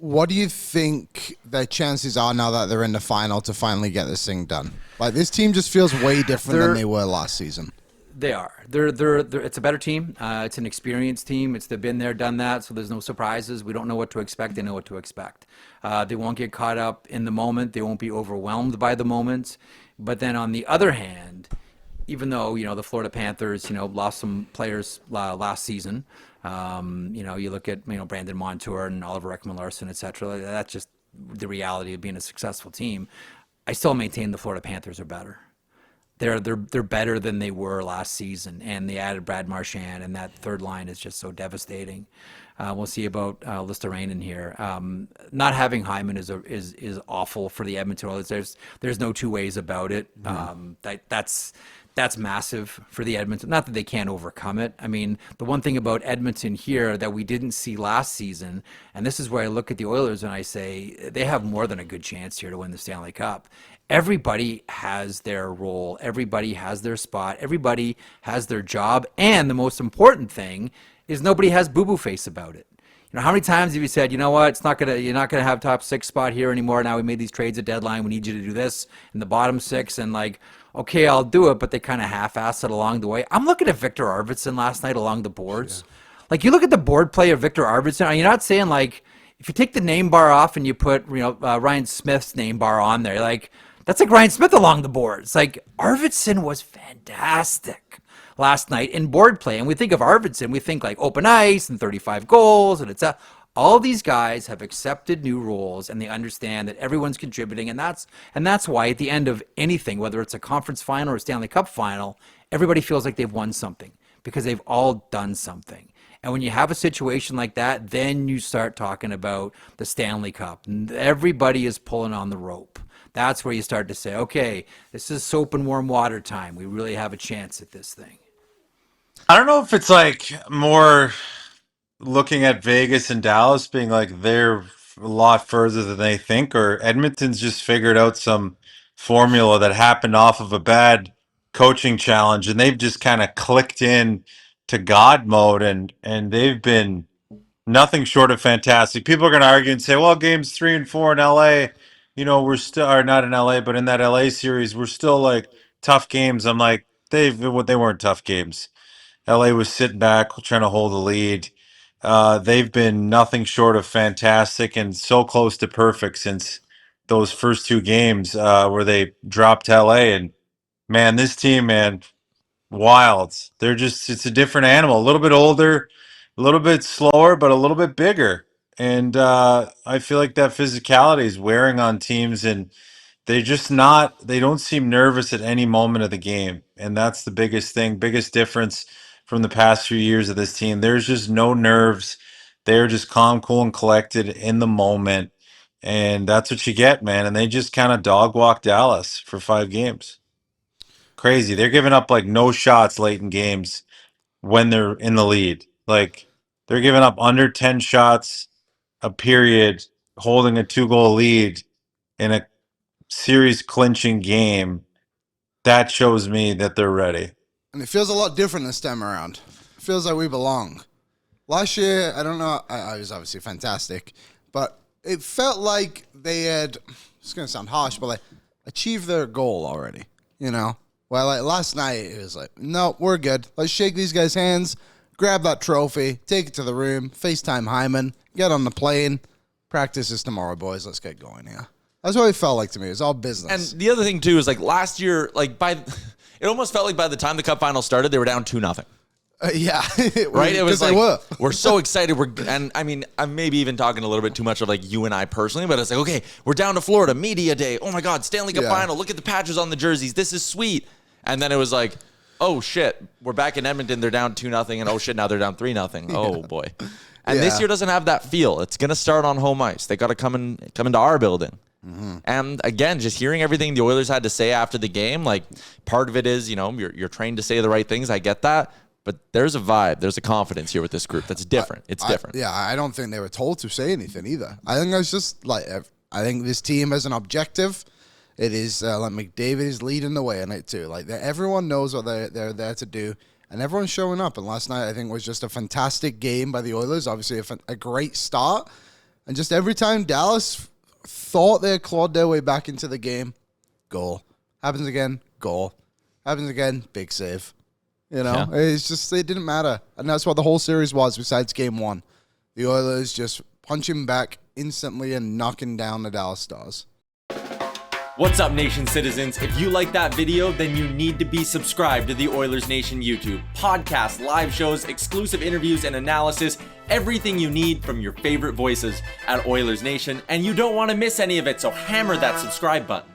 what do you think their chances are now that they're in the final to finally get this thing done? Like, this team just feels way different than they were last season. They are. They're it's a better team. It's an experienced team. They've been there, done that, so there's no surprises. We don't know what to expect. They know what to expect. They won't get caught up in the moment. They won't be overwhelmed by the moment. But then on the other hand, even though, the Florida Panthers, lost some players last season, you look at, Brandon Montour and Oliver Ekman-Larsson, et cetera. That's just the reality of being a successful team. I still maintain the Florida Panthers are better. They're better than they were last season, and they added Brad Marchand, and that third line is just so devastating. We'll see about Listerainen here. Not having Hyman is awful for the Edmonton Oilers. There's no two ways about it. That's massive for the Edmonton. Not that they can't overcome it. I mean, the one thing about Edmonton here that we didn't see last season, and this is where I look at the Oilers and I say they have more than a good chance here to win the Stanley Cup. Everybody has their role. Everybody has their spot. Everybody has their job. And the most important thing is nobody has boo-boo face about it. How many times have you said, you know what, you're not gonna have top six spot here anymore. Now we made these trades at deadline. We need you to do this in the bottom six, and okay, I'll do it, but they kind of half-assed it along the way. I'm looking at Victor Arvidsson last night along the boards. Yeah. You look at the board play of Victor Arvidsson. Are you not saying if you take the name bar off and you put Ryan Smith's name bar on there, that's like Ryan Smith along the boards. Arvidsson was fantastic last night in board play. And we think of Arvidsson, we think open ice and 35 goals. And all these guys have accepted new roles, and they understand that everyone's contributing. And that's why at the end of anything, whether it's a conference final or a Stanley Cup final, everybody feels like they've won something because they've all done something. And when you have a situation like that, then you start talking about the Stanley Cup. Everybody is pulling on the rope. That's where you start to say, okay, this is soap and warm water time. We really have a chance at this thing. I don't know if it's more looking at Vegas and Dallas being they're a lot further than they think, or Edmonton's just figured out some formula that happened off of a bad coaching challenge, and they've just kind of clicked in to God mode, and they've been nothing short of fantastic. People are going to argue and say, well, games 3 and 4 in LA, we're still, or not in LA, but in that LA series, we're still tough games. I'm they weren't tough games. LA was sitting back trying to hold the lead. They've been nothing short of fantastic and so close to perfect since those first two games where they dropped LA. And man, this team, man, wild. It's a different animal, a little bit older, a little bit slower, but a little bit bigger. And I feel like that physicality is wearing on teams, and they don't seem nervous at any moment of the game. And that's the biggest difference from the past few years of this team. There's just no nerves. They're just calm, cool, and collected in the moment. And that's what you get, man. And they just kind of dog walk Dallas for 5 games. Crazy. They're giving up no shots late in games when they're in the lead. They're giving up under 10 shots a period, holding a 2-goal lead in a series clinching game. That shows me that they're ready. And it feels a lot different this time around. It feels like we belong. Last year, I don't know, I was obviously fantastic, but it felt like they had, it's going to sound harsh, but achieved their goal already, Well, last night, it was no, we're good. Let's shake these guys' hands, grab that trophy, take it to the room, FaceTime Hyman, get on the plane. Practice is tomorrow, boys. Let's get going here. That's what it felt like to me. It was all business. And the other thing, too, is last year, it almost felt like by the time the Cup Final started, they were down 2-0. Yeah. Right? It was we're so excited. I'm maybe even talking a little bit too much of you and I personally, but it's okay, we're down to Florida, media day. Oh, my God, Stanley Cup Final. Look at the patches on the jerseys. This is sweet. And then it was oh, shit, we're back in Edmonton. They're down 2-0. And oh, shit, now they're down 3-0. Oh, boy. And this year doesn't have that feel. It's going to start on home ice. They got to come into our building. Mm-hmm. And again, just hearing everything the Oilers had to say after the game, part of it is, you're trained to say the right things. I get that. But there's a vibe. There's a confidence here with this group that's different. It's different. I don't think they were told to say anything either. I think it's just I think this team has an objective. It is McDavid is leading the way in it too. Everyone knows what they're there to do, and everyone's showing up. And last night I think was just a fantastic game by the Oilers. Obviously a great start, And just every time Dallas thought they had clawed their way back into the game, goal. Happens again, goal. Happens again, big save. You know, It's just, it didn't matter. And that's what the whole series was besides game one. The Oilers just punching back instantly and knocking down the Dallas Stars. What's up, Nation citizens? If you like that video, then you need to be subscribed to the Oilers Nation YouTube. Podcasts, live shows, exclusive interviews, and analysis. Everything you need from your favorite voices at Oilers Nation. And you don't want to miss any of it, so hammer that subscribe button.